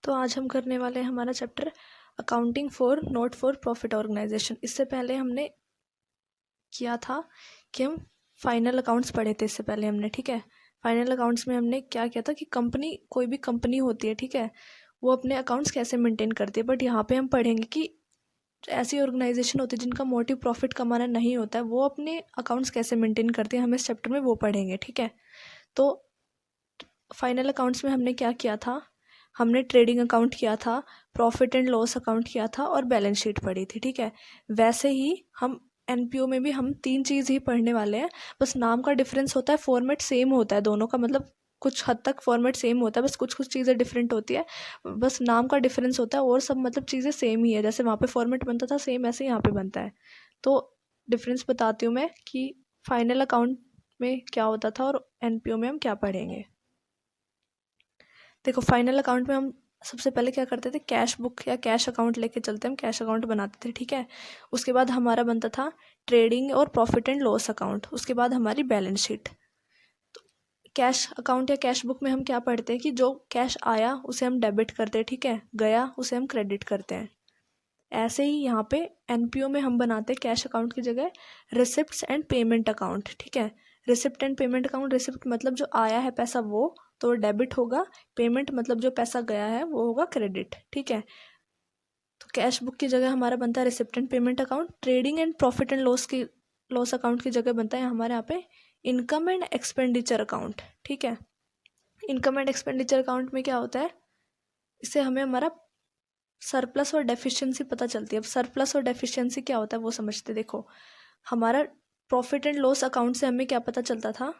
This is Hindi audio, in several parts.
तो आज हम करने वाले हैं हमारा chapter accounting for not for profit organisation. इससे पहले हमने किया था कि हम फाइनल अकाउंट्स पढ़े थे। इससे पहले हमने फाइनल अकाउंट्स में हमने क्या किया था कि कोई भी कंपनी होती है, वो अपने अकाउंट्स कैसे मेंटेन करती है। बट यहाँ पे हम पढ़ेंगे कि ऐसी ऑर्गेनाइजेशन होती है जिनका मोटिव प्रॉफिट कमाना नहीं होता है, वो अपने अकाउंट्स कैसे मेंटेन करती है। हम इस चैप्टर में वो पढ़ेंगे। तो फाइनल अकाउंट्स में हमने क्या किया था, हमने ट्रेडिंग अकाउंट किया था, प्रॉफिट एंड लॉस अकाउंट किया था और बैलेंस शीट पढ़ी थी। वैसे ही हम एनपीओ में भी हम 3 चीज़ ही पढ़ने वाले हैं। बस नाम का डिफरेंस होता है, फॉर्मेट सेम होता है दोनों का, मतलब कुछ हद तक फॉर्मेट सेम होता है, बस कुछ कुछ चीज़ें डिफरेंट होती है, बस नाम का डिफरेंस होता है और सब मतलब चीज़ें सेम ही है। जैसे वहाँ पे फॉर्मेट बनता था सेम, ऐसे यहाँ पे बनता है। तो डिफरेंस बताती हूँ मैं कि फाइनल अकाउंट में क्या होता था और एनपीओ में हम क्या पढ़ेंगे। देखो, फाइनल अकाउंट में हम सबसे पहले क्या करते थे, कैश बुक या कैश अकाउंट लेके चलते, हम कैश अकाउंट बनाते थे। उसके बाद हमारा बनता था ट्रेडिंग और प्रॉफिट एंड लॉस अकाउंट, उसके बाद हमारी बैलेंस शीट। तो कैश अकाउंट या कैश बुक में हम क्या पढ़ते हैं कि जो कैश आया उसे हम डेबिट करते हैं, गया उसे हम क्रेडिट करते हैं। ऐसे ही यहाँ पे एनपीओ में हम बनाते हैं कैश अकाउंट की जगह receipts and payment account. Receipt and payment account, receipt मतलब जो आया है पैसा वो तो डेबिट होगा, पेमेंट मतलब जो पैसा गया है वो होगा क्रेडिट। तो कैश बुक की जगह हमारा बनता है receipt and payment account. Trading and profit and loss account की जगह बनता है हमारे यहाँ पे income and expenditure account. Income and expenditure account में क्या होता है, इससे हमें हमारा सरप्लस और डेफिशिएंसी पता चलती है। अब सरप्लस और डेफिशिएंसी क्या होता है वो समझते। देखो, हमारा प्रॉफिट एंड लॉस अकाउंट से हमें क्या पता चलता था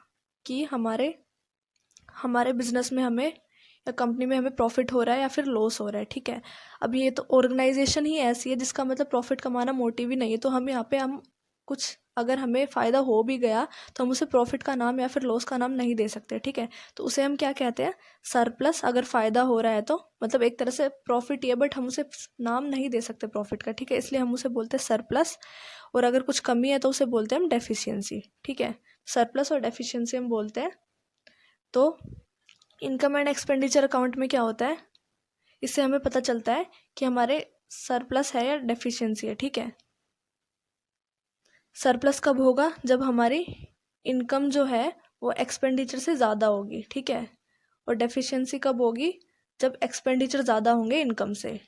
कि हमारे बिजनेस में हमें या कंपनी में हमें प्रॉफिट हो रहा है या फिर लॉस हो रहा है। अब ये तो ऑर्गेनाइजेशन ही ऐसी है जिसका मतलब प्रॉफिट कमाना मोटिव ही नहीं है, तो हम यहाँ पे हम कुछ अगर हमें फ़ायदा हो भी गया तो हम उसे प्रॉफिट का नाम या फिर लॉस का नाम नहीं दे सकते। तो उसे हम क्या कहते हैं, सरप्लस। अगर फ़ायदा हो रहा है तो मतलब एक तरह से प्रॉफिट ही है, बट हम उसे नाम नहीं दे सकते प्रॉफिट का, इसलिए हम उसे बोलते हैं सरप्लस। और अगर कुछ कमी है तो उसे बोलते हैं हम डेफिशिएंसी। सरप्लस और डेफिशिएंसी हम बोलते हैं। तो इनकम एंड एक्सपेंडिचर अकाउंट में क्या होता है, इससे हमें पता चलता है कि हमारे सरप्लस है या डेफिशिएंसी है। सरप्लस कब होगा, जब हमारी इनकम जो है वो एक्सपेंडिचर से ज़्यादा होगी। और डेफिशिएंसी कब होगी, जब एक्सपेंडिचर ज़्यादा होंगे इनकम से।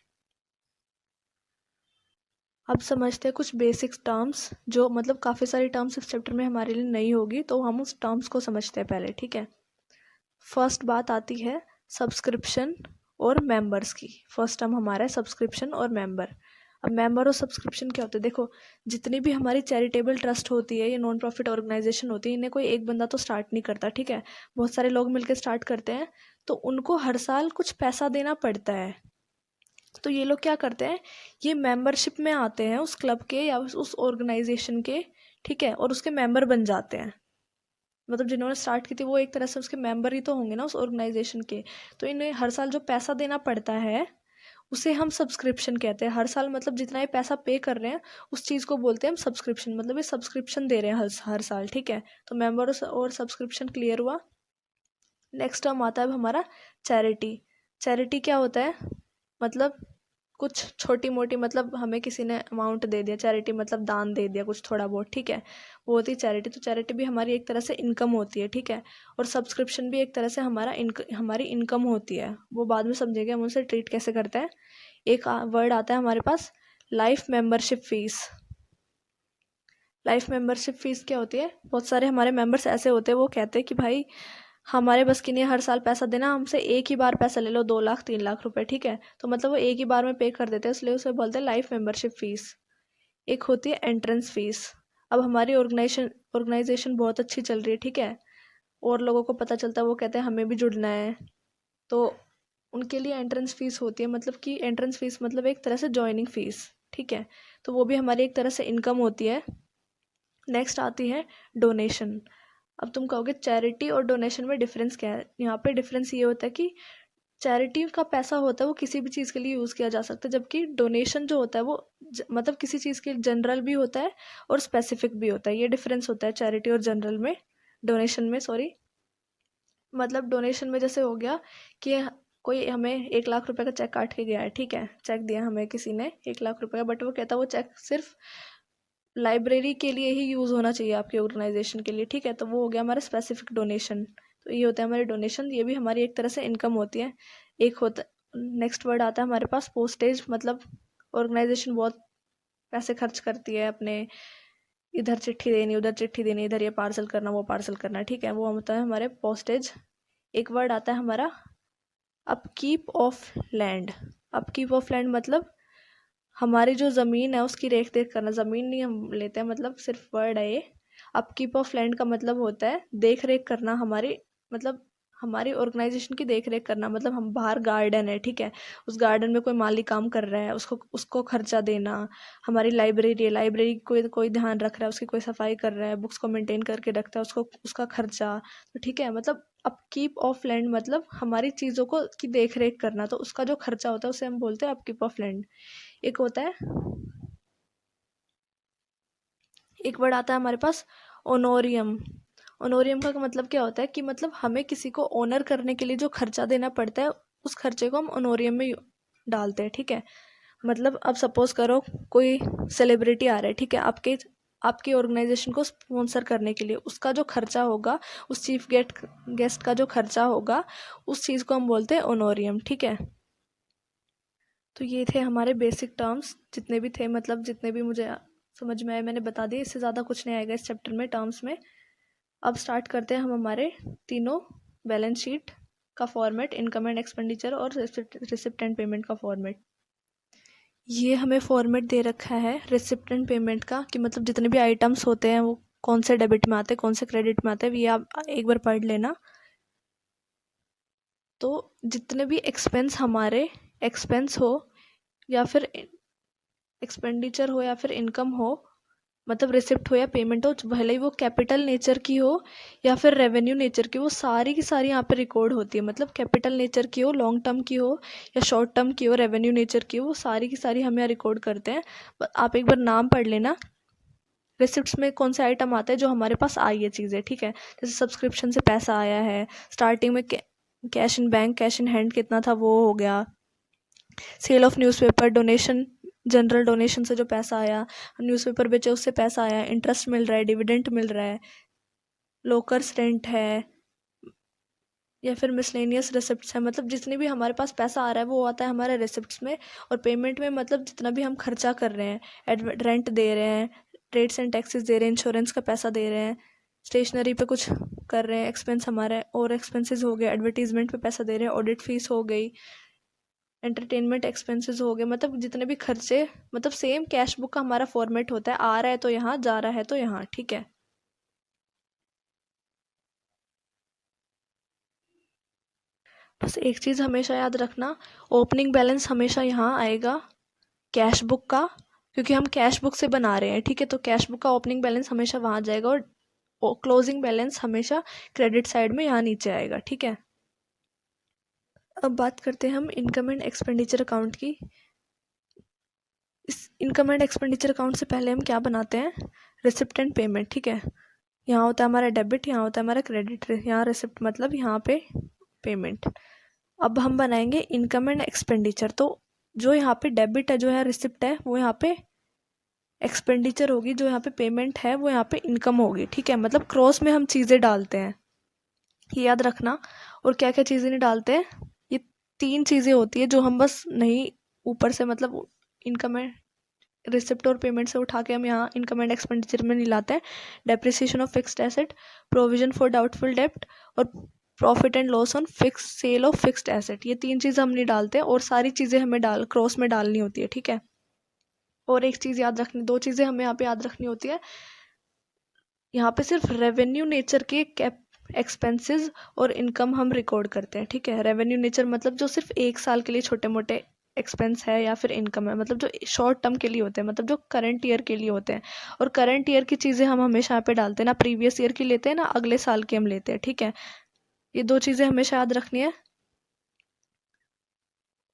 अब समझते हैं कुछ बेसिक टर्म्स, जो मतलब काफ़ी सारी टर्म्स इस चैप्टर में हमारे लिए नहीं होगी, तो हम उस टर्म्स को समझते हैं पहले। फर्स्ट बात आती है सब्सक्रिप्शन और मेंबर्स की। फर्स्ट टर्म हमारा है सब्सक्रिप्शन और मेंबर। अब मेंबर और सब्सक्रिप्शन क्या होते हैं, देखो जितनी भी हमारी चैरिटेबल ट्रस्ट होती है, ये नॉन प्रॉफिट ऑर्गेनाइजेशन होती है, इन्हें कोई एक बंदा तो स्टार्ट नहीं करता। बहुत सारे लोग मिलकर स्टार्ट करते हैं, तो उनको हर साल कुछ पैसा देना पड़ता है। तो ये लोग क्या करते हैं, ये मेंबरशिप में आते हैं उस क्लब के या उस ऑर्गेनाइजेशन के, और उसके मेंबर बन जाते हैं। मतलब जिन्होंने स्टार्ट की थी वो एक तरह से उसके मेंबर ही तो होंगे ना उस ऑर्गेनाइजेशन के। तो इन्हें हर साल जो पैसा देना पड़ता है उसे हम सब्सक्रिप्शन कहते हैं। हर साल मतलब जितना ये पैसा पे कर रहे हैं उस चीज़ को बोलते हैं हम सब्सक्रिप्शन, मतलब ये सब्सक्रिप्शन दे रहे हैं हर साल। तो मेंबर और सब्सक्रिप्शन क्लियर हुआ। नेक्स्ट टर्म आता है हमारा चैरिटी। चैरिटी क्या होता है, मतलब कुछ छोटी मोटी, मतलब हमें किसी ने अमाउंट दे दिया, चैरिटी मतलब दान दे दिया कुछ थोड़ा बहुत, वो होती है चैरिटी। तो चैरिटी भी हमारी एक तरह से इनकम होती है। और सब्सक्रिप्शन भी एक तरह से हमारी इनकम होती है, वो बाद में समझेंगे हम उनसे ट्रीट कैसे करते हैं। एक वर्ड आता है हमारे पास, life membership fee. Life membership fee क्या होती है, बहुत सारे हमारे मेंबर्स ऐसे होते हैं वो कहते हैं कि भाई हमारे बस की नहीं हर साल पैसा देना, हमसे एक ही बार पैसा ले लो, 2 लाख 3 लाख रुपए। तो मतलब वो एक ही बार में पे कर देते हैं, इसलिए उसे बोलते हैं लाइफ मेंबरशिप फीस। एक होती है एंट्रेंस फीस। अब हमारी ऑर्गेनाइजेशन बहुत अच्छी चल रही है, और लोगों को पता चलता है, वो कहते हैं हमें भी जुड़ना है, तो उनके लिए एंट्रेंस फीस होती है। मतलब कि एंट्रेंस फीस मतलब एक तरह से ज्वाइनिंग फीस। तो वो भी हमारी एक तरह से इनकम होती है। नेक्स्ट आती है डोनेशन। अब तुम कहोगे चैरिटी और डोनेशन में डिफरेंस क्या है, यहाँ पे डिफरेंस ये होता है कि चैरिटी का पैसा होता है वो किसी भी चीज़ के लिए यूज़ किया जा सकता है, जबकि डोनेशन जो होता है वो मतलब किसी चीज़ के जनरल भी होता है और स्पेसिफिक भी होता है। ये डिफरेंस होता है चैरिटी और जनरल में, डोनेशन में, सॉरी। मतलब डोनेशन में जैसे हो गया कि कोई हमें 1 लाख रुपए का चेक काट के गया है, ठीक है, चेक दिया हमें किसी ने 1 लाख रुपए का, बट वो कहता है वो चेक सिर्फ लाइब्रेरी के लिए ही यूज़ होना चाहिए आपके ऑर्गेनाइजेशन के लिए, ठीक है, तो वो हो गया हमारा स्पेसिफिक डोनेशन। तो ये होता है हमारे डोनेशन, ये भी हमारी एक तरह से इनकम होती है। एक होता नेक्स्ट वर्ड आता है हमारे पास पोस्टेज, मतलब ऑर्गेनाइजेशन बहुत पैसे खर्च करती है अपने, इधर चिट्ठी देनी उधर चिट्ठी देनी, इधर ये पार्सल करना वो पार्सल करना, ठीक है, वो होता है हमारे पोस्टेज। एक वर्ड आता है हमारा upkeep of land. Upkeep of land मतलब हमारी जो ज़मीन है उसकी रेख देख करना, ज़मीन नहीं हम लेते हैं, मतलब सिर्फ वर्ड है ये। अपकीप ऑफ लैंड का मतलब होता है देख रेख करना हमारी, मतलब हमारी ऑर्गेनाइजेशन की देख रेख करना, मतलब हम बाहर गार्डन है, ठीक है, उस गार्डन में कोई माली काम कर रहा है, उसको खर्चा देना। हमारी लाइब्रेरी है, लाइब्रेरी कोई कोई ध्यान रख रहा है, उसकी कोई सफाई कर रहा है, बुक्स को मेंटेन करके रखता है, उसको उसका खर्चा, तो ठीक है, मतलब अपकीप ऑफ लैंड मतलब हमारी चीज़ों को की देख रेख करना, तो उसका जो खर्चा होता है उसे हम बोलते हैं अपकीप ऑफ लैंड। एक होता है, एक वर्ड आता है हमारे पास ओनोरियम। ओनोरियम का मतलब क्या होता है कि मतलब हमें किसी को ऑनर करने के लिए जो खर्चा देना पड़ता है उस खर्चे को हम ओनोरियम में डालते हैं, ठीक है। मतलब अब सपोज करो कोई सेलिब्रिटी आ रहा है, ठीक है, आपके ऑर्गेनाइजेशन को स्पॉन्सर करने के लिए, उसका जो खर्चा होगा, उस चीफ गेस्ट का जो खर्चा होगा, उस चीज़ को हम बोलते हैं ओनोरियम, ठीक है। तो ये थे हमारे बेसिक टर्म्स, जितने भी थे, मतलब जितने भी मुझे समझ में आए मैंने बता दिए, इससे ज़्यादा कुछ नहीं आएगा इस चैप्टर में टर्म्स में। अब स्टार्ट करते हैं हम हमारे तीनों बैलेंस शीट का फॉर्मेट, इनकम एंड एक्सपेंडिचर और रिसिप्ट एंड पेमेंट का फॉर्मेट। ये हमें फॉर्मेट दे रखा है रिसिप्ट एंड पेमेंट का, कि मतलब जितने भी आइटम्स होते हैं वो कौन से डेबिट में आते हैं कौन से क्रेडिट में आते हैं, ये आप एक बार पढ़ लेना। तो जितने भी एक्सपेंस हमारे एक्सपेंस हो या फिर एक्सपेंडिचर हो या फिर इनकम हो, मतलब रिसिप्ट हो या पेमेंट हो, भले ही वो कैपिटल नेचर की हो या फिर रेवेन्यू नेचर की, वो सारी की सारी यहाँ पे रिकॉर्ड होती है। मतलब कैपिटल नेचर की हो, लॉन्ग टर्म की हो या शॉर्ट टर्म की हो, रेवेन्यू नेचर की हो, वो सारी की सारी हम यहाँ रिकॉर्ड करते हैं। आप एक बार नाम पढ़ लेना, रिसिप्ट्स में कौन से आइटम आते हैं जो हमारे पास आई है चीज़ें, ठीक है, जैसे सब्सक्रिप्शन से पैसा आया है, स्टार्टिंग में cash in bank cash in hand कितना था वो हो गया, sale of newspaper, donation, general donation से जो पैसा आया, न्यूज़पेपर बेचे उससे पैसा आया, इंटरेस्ट मिल रहा है, डिविडेंट मिल रहा है, लोकर्स रेंट है, या फिर मिसलेनियस रिसिप्ट्स है, मतलब जितने भी हमारे पास पैसा आ रहा है वो आता है हमारे रिसिप्ट्स में। और पेमेंट में मतलब जितना भी हम खर्चा कर रहे हैं, रेंट दे रहे हैं, रेट्स एंड टैक्सेस दे रहे हैं, इंश्योरेंस का पैसा दे रहे हैं, स्टेशनरी पे कुछ कर रहे हैं एक्सपेंस हमारे, और एक्सपेंसेस हो गए, एडवर्टीजमेंट पे पैसा दे रहे हैं, ऑडिट फीस हो गई, एंटरटेनमेंट एक्सपेंसेस हो गए, मतलब जितने भी खर्चे, मतलब सेम कैश बुक का हमारा फॉर्मेट होता है, आ रहा है तो यहाँ, जा रहा है तो यहाँ, ठीक है। बस एक चीज़ हमेशा याद रखना, ओपनिंग बैलेंस हमेशा यहाँ आएगा कैश बुक का, क्योंकि हम कैश बुक से बना रहे हैं, ठीक है, तो कैश बुक का ओपनिंग बैलेंस हमेशा वहाँ जाएगा, और क्लोजिंग बैलेंस हमेशा क्रेडिट साइड में यहाँ नीचे आएगा, ठीक है। अब बात करते हैं हम इनकम एंड एक्सपेंडिचर अकाउंट की। इस इनकम एंड एक्सपेंडिचर अकाउंट से पहले हम क्या बनाते हैं, रिसिप्ट एंड पेमेंट, ठीक है। यहाँ होता है हमारा डेबिट, यहाँ होता है हमारा क्रेडिट, यहाँ रिसिप्ट मतलब यहाँ पे पेमेंट। अब हम बनाएंगे इनकम एंड एक्सपेंडिचर, तो जो यहाँ पे डेबिट है, जो यहाँ रिसिप्ट है, वो यहाँ पे एक्सपेंडिचर होगी, जो यहाँ पे पेमेंट है वो यहाँ पे इनकम होगी, ठीक है, मतलब क्रॉस में हम चीज़ें डालते हैं, ये याद रखना। और क्या क्या चीज़ें नहीं डालते हैं, ये 3 चीज़ें होती है जो हम बस नहीं ऊपर से, मतलब इनकम एंड रिसिप्ट और पेमेंट से उठा के हम यहाँ इनकम एंड एक्सपेंडिचर में नहीं लाते हैं। Depreciation of fixed asset, provision for doubtful डेब्ट, और profit and loss on fix sale of fixed asset, ये 3 चीज़ें हम नहीं डालते, और सारी चीज़ें हमें क्रॉस में डालनी होती है, ठीक है। और एक चीज़ याद रखनी, 2 चीज़ें हमें यहाँ पे याद रखनी होती है, यहाँ पे सिर्फ रेवेन्यू नेचर के एक्सपेंसेस और इनकम हम रिकॉर्ड करते हैं, ठीक है। रेवेन्यू नेचर मतलब जो सिर्फ 1 साल के लिए छोटे मोटे एक्सपेंस है या फिर इनकम है, मतलब जो शॉर्ट टर्म के लिए होते हैं, मतलब जो करंट ईयर के लिए होते हैं, और करंट ईयर की चीज़ें हम हमेशा यहाँ पे डालते हैं, ना प्रीवियस ईयर की लेते हैं ना अगले साल की हम लेते हैं, ठीक है। ये 2 चीज़ें हमेशा याद रखनी है।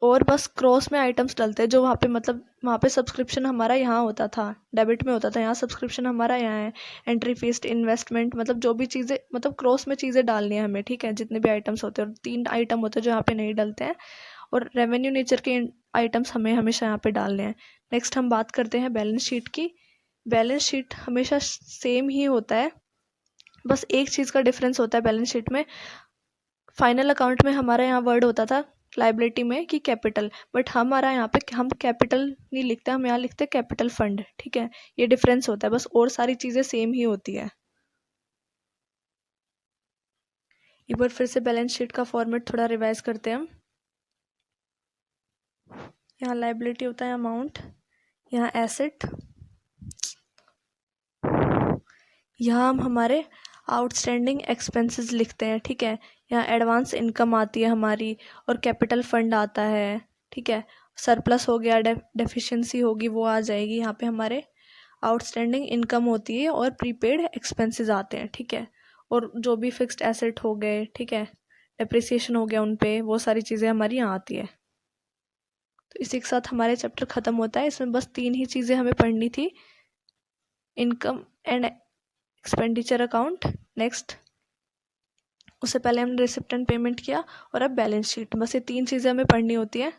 और बस क्रॉस में आइटम्स डलते हैं जो वहाँ पे, मतलब वहाँ पे सब्सक्रिप्शन हमारा यहाँ होता था, डेबिट में होता था, यहाँ सब्सक्रिप्शन हमारा यहाँ है। एंट्री फीस, इन्वेस्टमेंट, मतलब जो भी चीज़ें, मतलब क्रॉस में चीज़ें डालनी है हमें, ठीक है, जितने भी आइटम्स होते हैं। और 3 आइटम होते हैं जो यहाँ पे नहीं डलते हैं, और रेवेन्यू नेचर के आइटम्स हमें हमेशा यहाँ पे डालने हैं। नेक्स्ट हम बात करते हैं बैलेंस शीट की। बैलेंस शीट हमेशा सेम ही होता है, बस एक चीज़ का डिफरेंस होता है बैलेंस शीट में। फाइनल अकाउंट में हमारा यहाँ वर्ड होता था लाइबिलिटी में कि कैपिटल, बट हमारा यहाँ पे हम कैपिटल नहीं लिखते, हम यहाँ लिखते हैं कैपिटल फंड, ठीक है। ये डिफरेंस होता है बस, और सारी चीज़ें सेम ही होती है। एक बार फिर से बैलेंस शीट का फॉर्मेट थोड़ा रिवाइज करते हैं हम। यहाँ लाइबिलिटी होता है अमाउंट, यहाँ एसेट, यहाँ हम हमारे आउटस्टैंडिंग एक्सपेंसेस लिखते हैं, ठीक है। यहाँ एडवांस इनकम आती है हमारी, और कैपिटल फंड आता है, ठीक है। सरप्लस हो गया, डेफिशिएंसी होगी वो आ जाएगी। यहाँ पे हमारे आउटस्टैंडिंग इनकम होती है और प्रीपेड एक्सपेंसेस आते हैं, ठीक है। और जो भी फिक्स्ड एसेट हो गए, ठीक है, डेप्रिसिएशन हो गया उन पे, वो सारी चीज़ें हमारी यहाँ आती है। तो इसी के साथ हमारे चैप्टर ख़त्म होता है। इसमें बस 3 ही चीज़ें हमें पढ़नी थी, income and expenditure account, next उससे पहले हमने रिसिप्ट एंड पेमेंट किया, और अब बैलेंस शीट। बस ये 3 चीज़ें हमें पढ़नी होती है।